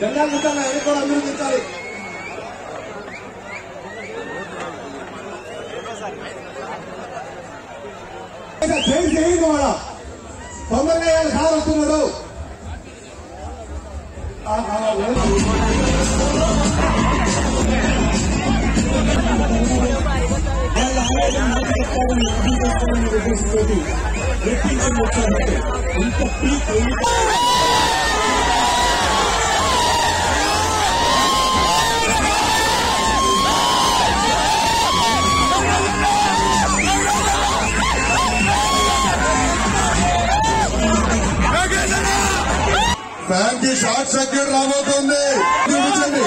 జెండా దించాలి, అది కూడా అందరూ దించాలి. చేయండి కూడా తొందరగా సార్ వస్తున్నాడు. ఫ్యాన్ కి షార్ట్ సర్క్యూట్ రాబోతుంది. చూపించండి,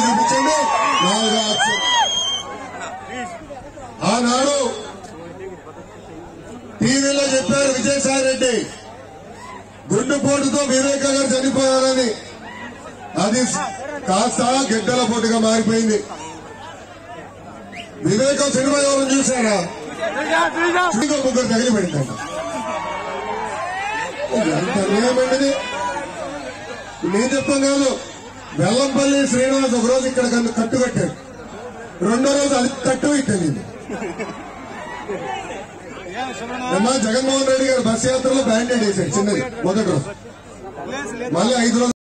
చూపించండి. ఆనాడు టీవీలో చెప్పారు విజయసాయి రెడ్డి గుండెపోటుతో వివేక గారు చనిపోయారని. అది కాస్త గిడ్డల పోటుగా మారిపోయింది. వివేకం సినిమా ఎవరు చూశారా? ముగ్గురు తగిలిపడిందంట. ఎంత అన్యాయమైనది. నేను చెప్తాను కాదు. వెల్లంపల్లి శ్రీనివాస్ ఒకరోజు ఇక్కడ కట్టు కట్టాడు, రెండో రోజు అది కట్టు ఇట్టలేదు. జగన్మోహన్ రెడ్డి గారు బస్ యాత్రలో బ్యాండేడ్ వేశాడు చిన్నది మొదటి రోజు, మళ్ళీ 5 రోజులు